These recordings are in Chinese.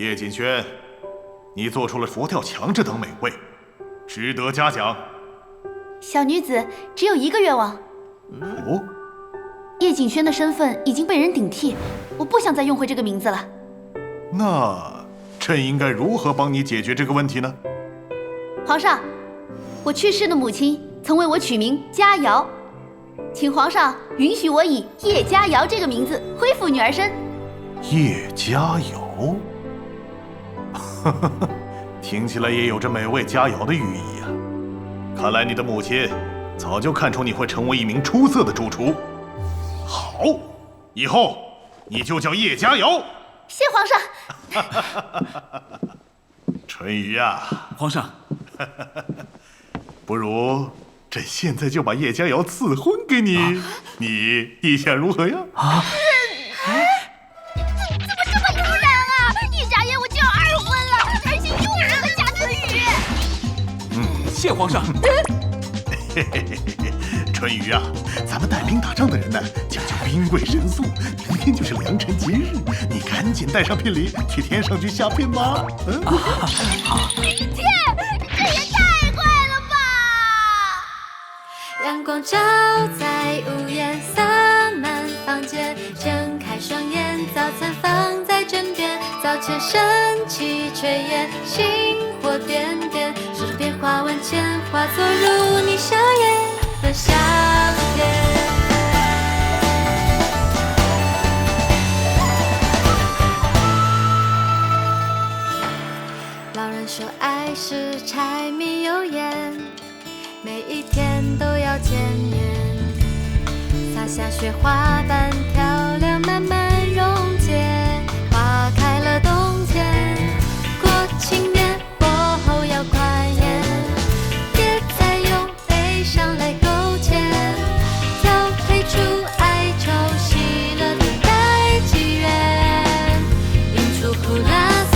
叶锦轩，你做出了佛跳墙这等美味，值得嘉奖。小女子只有一个愿望。哦，叶锦轩的身份已经被人顶替，我不想再用回这个名字了。那朕应该如何帮你解决这个问题呢？皇上，我去世的母亲曾为我取名佳瑶，请皇上允许我以叶佳瑶这个名字恢复女儿身。叶佳瑶，听起来也有着美味佳肴的寓意啊。看来你的母亲早就看出你会成为一名出色的主厨。好，以后你就叫叶佳瑶。谢皇上。淳于啊，皇上，不如朕现在就把叶佳瑶赐婚给你，你意下如何呀？怎么这么突然啊！一眨眼我就要2婚了，而且又是个贾存宇。谢皇上。淳于啊，咱们带兵打仗的人呢，讲究兵贵神速，明天就是良辰吉日，你赶紧带上聘礼去天上去下聘吧。切，这也太快了吧！阳光照在屋檐，洒满房间。睁开双眼，早餐放在枕边。早前升起炊烟，星火点点，手中变化万千，化作如你笑颜的夏天。老人说爱是柴米油盐，每一天都要见面，洒下雪花般漂亮，慢慢溶解，花开了冬天，过庆典过后要宽颜，别再用悲伤来勾结，调配出哀愁喜乐等待机缘，映出苦辣酸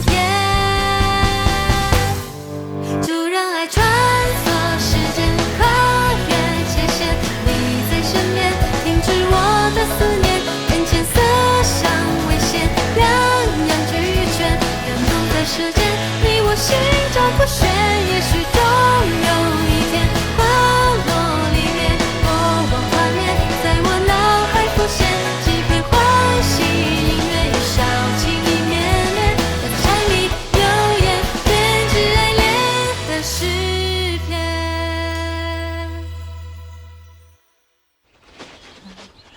甜，就让爱穿梭时间，跨越界限，你在身边，停止我的思念，眼前色香味鲜，两样俱全，感动在世间，你我心照不宣，也许终有一天，花落离别，过往画面在我脑海浮现，几片欢喜音乐与烧情意绵绵，在柴米油盐编织爱恋的诗篇。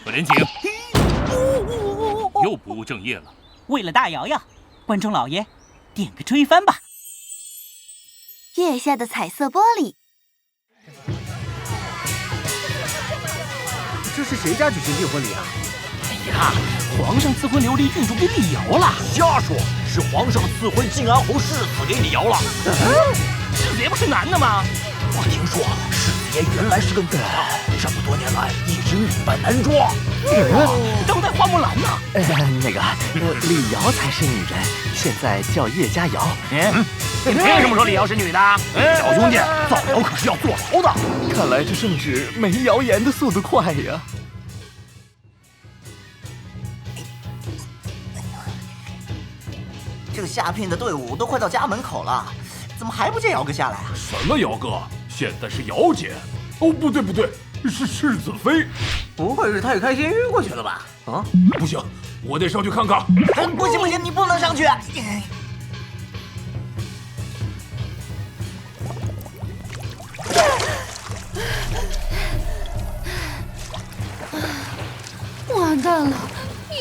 本人请。又不务正业了。为了大瑶瑶，观众老爷点个追番吧。月下的彩色玻璃，这是谁家举行订婚礼啊？哎呀，皇上赐婚琉璃郡主给李瑶了。瞎说，是皇上赐婚晋安侯世子给李瑶了。世子爷不是男的吗？我听说世子爷原来是个女的，这么多年来一直女扮男装。都在花木兰呢。李瑶才是女人，现在叫叶佳瑶。你凭什么说李瑶是女的？小兄弟，造谣可是要坐牢的。看来这圣旨没谣言的速度快呀。这个下聘的队伍都快到家门口了，怎么还不见姚哥下来啊？什么姚哥？现在是姚姐。哦，不对，是世子妃。不会是太开心晕过去了吧？啊，不行，我得上去看看。不行，你不能上去。完蛋了，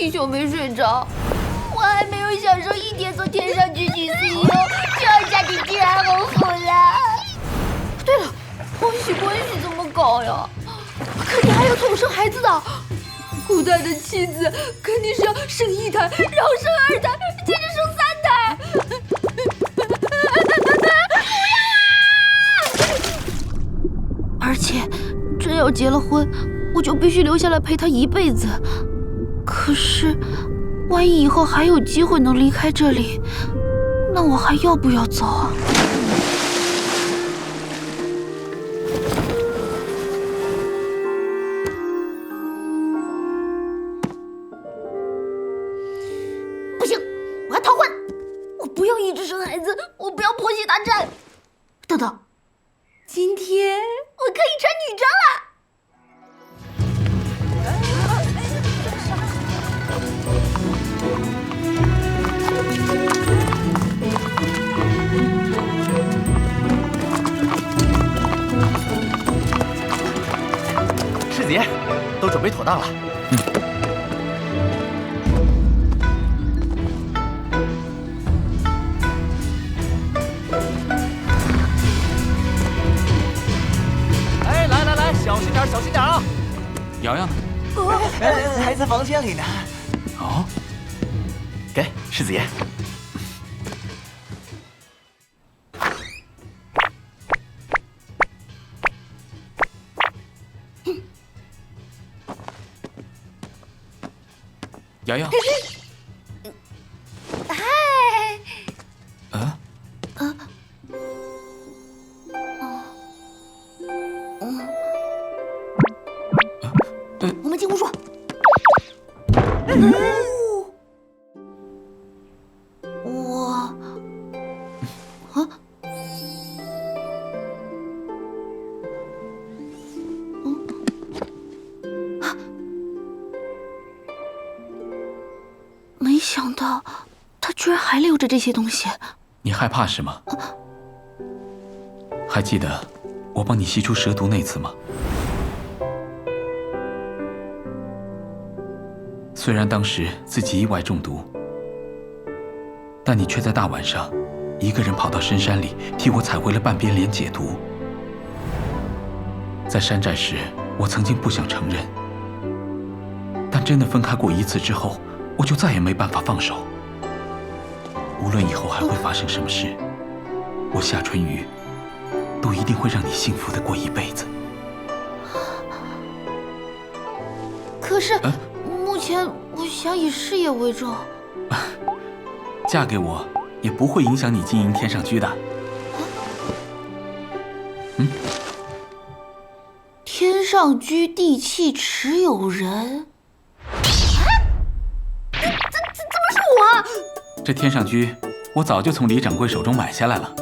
一宿没睡着，我还没有享受一天从天上去取 CEO，就要嫁进晋安侯府了。对了，婚喜怎么搞呀？肯定还有从生孩子的。古代的妻子肯定是要生1胎，然后生2胎，接着生3胎。而且，真要结了婚，我就必须留下来陪他一辈子。可是，万一以后还有机会能离开这里，那我还要不要走啊？不行，是生孩子，我不要婆媳大战。豆豆，今天我可以穿女装了。世子爷，都准备妥当了。哎，来，小心点，小心点啊！瑶瑶呢？还在房间里呢。哦，给世子爷。瑶瑶。嗨。我们进屋说。没想到他居然还留着这些东西。你害怕是吗？还记得我帮你吸出蛇毒那次吗？虽然当时自己意外中毒，但你却在大晚上一个人跑到深山里替我采回了半边莲解毒。在山寨时，我曾经不想承认，但真的分开过一次之后，我就再也没办法放手。无论以后还会发生什么事，我夏春雨都一定会让你幸福的过一辈子。可是，目前我想以事业为重。嫁给我也不会影响你经营天上居的。天上居地契持有人？怎么是我？这天上居，我早就从李掌柜手中买下来了。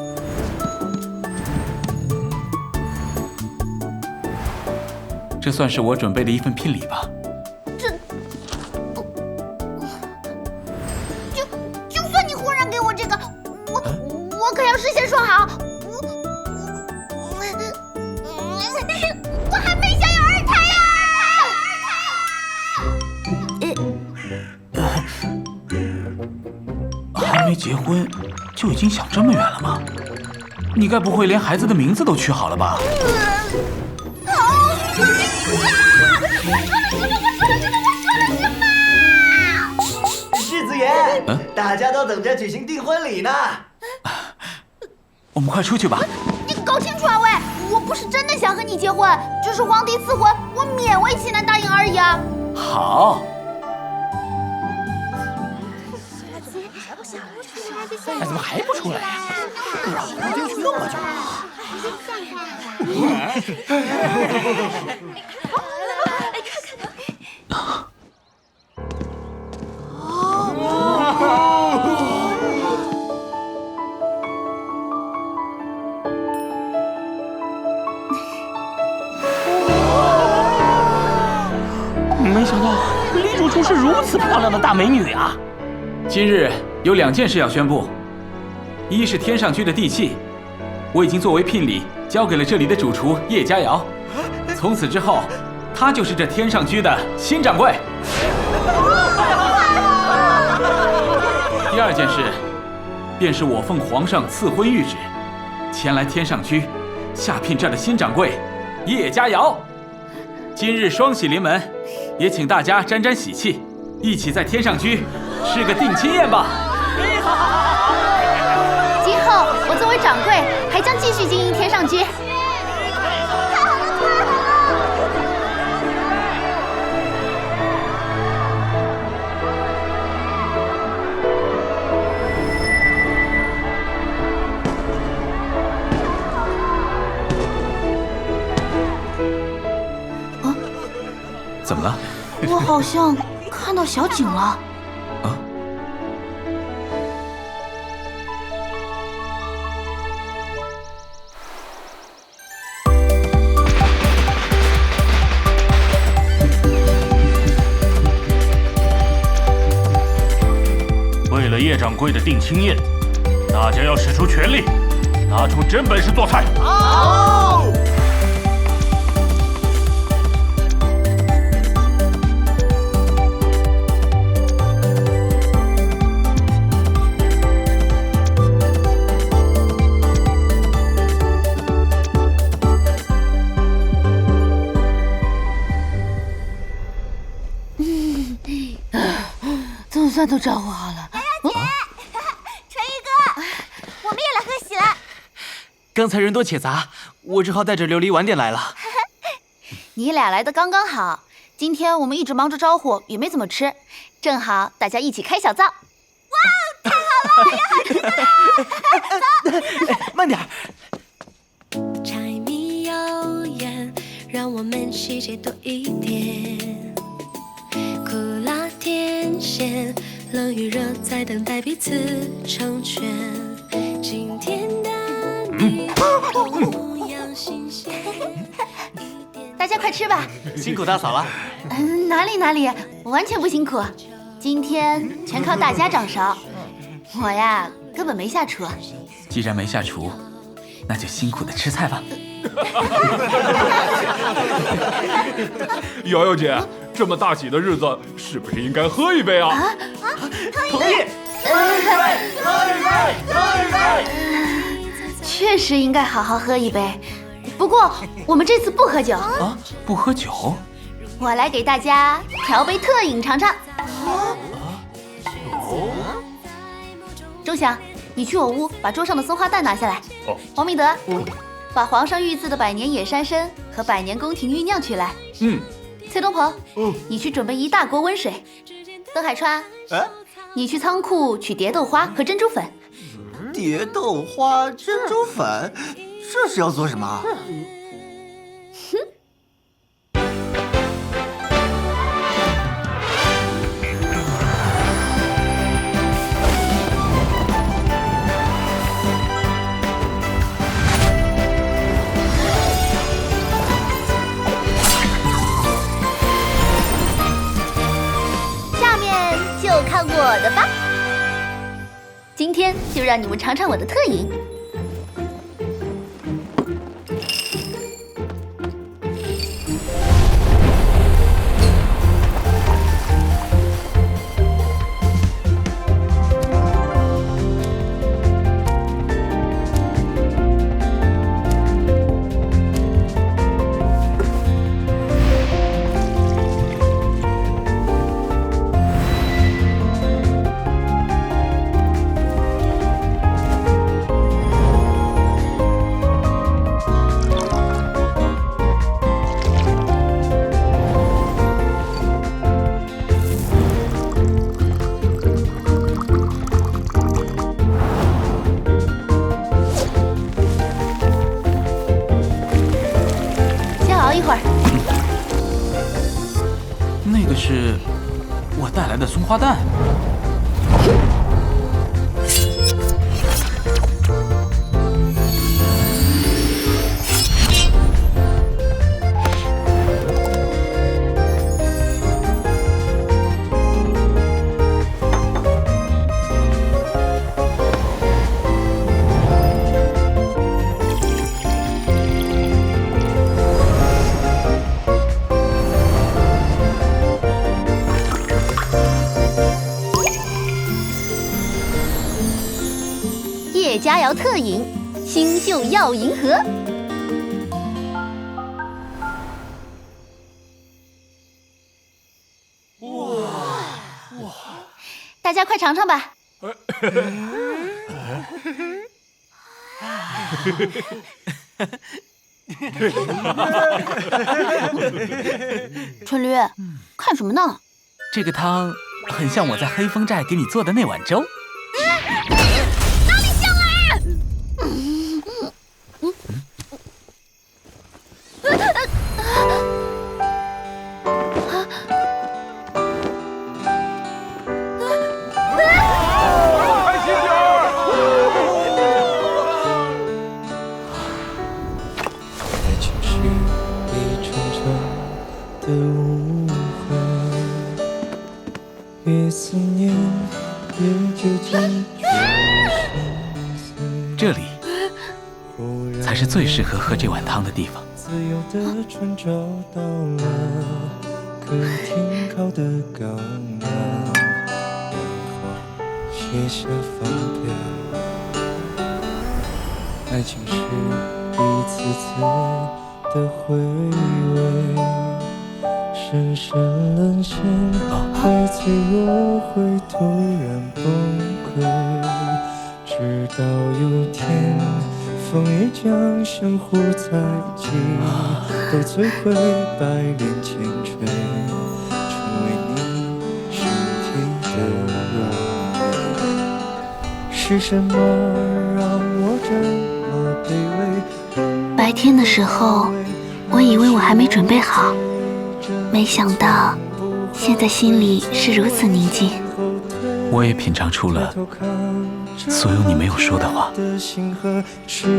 这算是我准备的一份聘礼吧。就算你忽然给我这个，我可要事先说好。我还没想要二胎呀！还没结婚就已经想这么远了吗？你该不会连孩子的名字都取好了吧？世子爷，大家都等着举行订婚礼呢。我们快出去吧。你搞清楚啊，喂！我不是真的想和你结婚，只是皇帝赐婚，我勉为其难答应而已啊。好。哎，怎么还不出来呀？老皇帝去那么久了。没想到李主厨是如此漂亮的大美女啊！今日有2件事要宣布，一是天上居的地契，我已经作为聘礼交给了这里的主厨叶佳瑶，从此之后，她就是这天上居的新掌柜。第2件事，便是我奉皇上赐婚谕旨，前来天上居下聘这儿的新掌柜叶佳瑶。今日双喜临门，也请大家沾沾喜气，一起在天上居吃个定亲宴吧。今后我作为掌柜，还将继续经营天上居。怎么了？我好像看到小景了。啊？叶掌柜的定亲宴，大家要使出全力，拿出真本事做菜。好。总算都着火好了。瑶瑶姐，陈玉哥，我们也来喝喜了。刚才人多且杂，我只好带着琉璃晚点来了。你俩来的刚刚好，今天我们一直忙着招呼，也没怎么吃，正好大家一起开小灶。哇，太好了，有好吃的啦！慢点。柴米油盐，让我们细节多一点。苦辣甜咸，冷与热在等待彼此成全。今天的你同样新鲜。大家快吃吧。辛苦大嫂了。哪里，我完全不辛苦，今天全靠大家掌勺，我呀根本没下厨。既然没下厨，那就辛苦的吃菜吧。瑶瑶姐，这么大喜的日子，是不是应该喝一杯啊？同意。喝一杯。确实应该好好喝一杯，不过我们这次不喝酒啊，不喝酒。我来给大家调杯特饮尝尝。钟祥，你去我屋把桌上的松花蛋拿下来。哦。王明德，把皇上御赐的百年野山参和百年宫廷御酿取来。崔东鹏，你去准备一大锅温水。邓海川，你去仓库取蝶豆花和珍珠粉。蝶豆花、珍珠粉，这是要做什么？下面就看我的吧。今天就让你们尝尝我的特饮。那个是我带来的松花蛋。叶佳肴特饮星宿耀银河。哇！大家快尝尝吧。春驴，看什么呢？这个汤很像我在黑风寨给你做的那碗粥。哪里像啊？开心点儿！爱情是一场场的误会，越思念这里才是最适合喝这碗汤的地方。自由的船找到了可以停靠的港湾，然后写下放电。爱情是一次次的回味，深深沦陷，会脆弱，会突然崩溃，直到有天风也将相互猜忌，都摧毁，百炼千锤，成为你身体的软肋。是什么让我这么卑微？白天的时候，我以为我还没准备好，没想到现在心里是如此宁静。我也品尝出了所有你没有说的话。是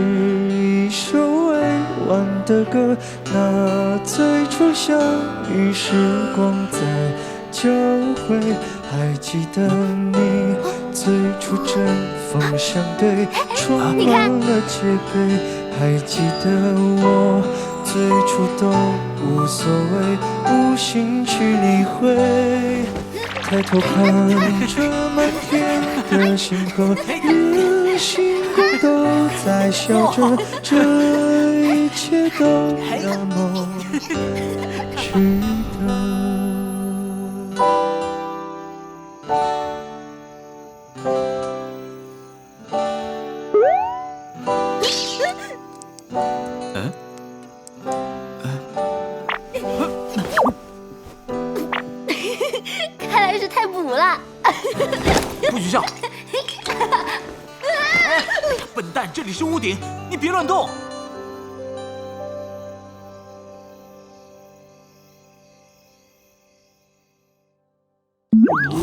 一首委婉的歌，那最初相遇时光在交汇，还记得你最初针锋相对，闯关了戒备，还记得我最初都无所谓，无心去理会。抬头看着满天的星空，连星空都在笑着，这一切都那么值得。看来是太补了。不许笑！笨蛋，这里是屋顶，你别乱动。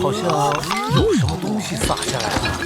好像有什么东西洒下来了。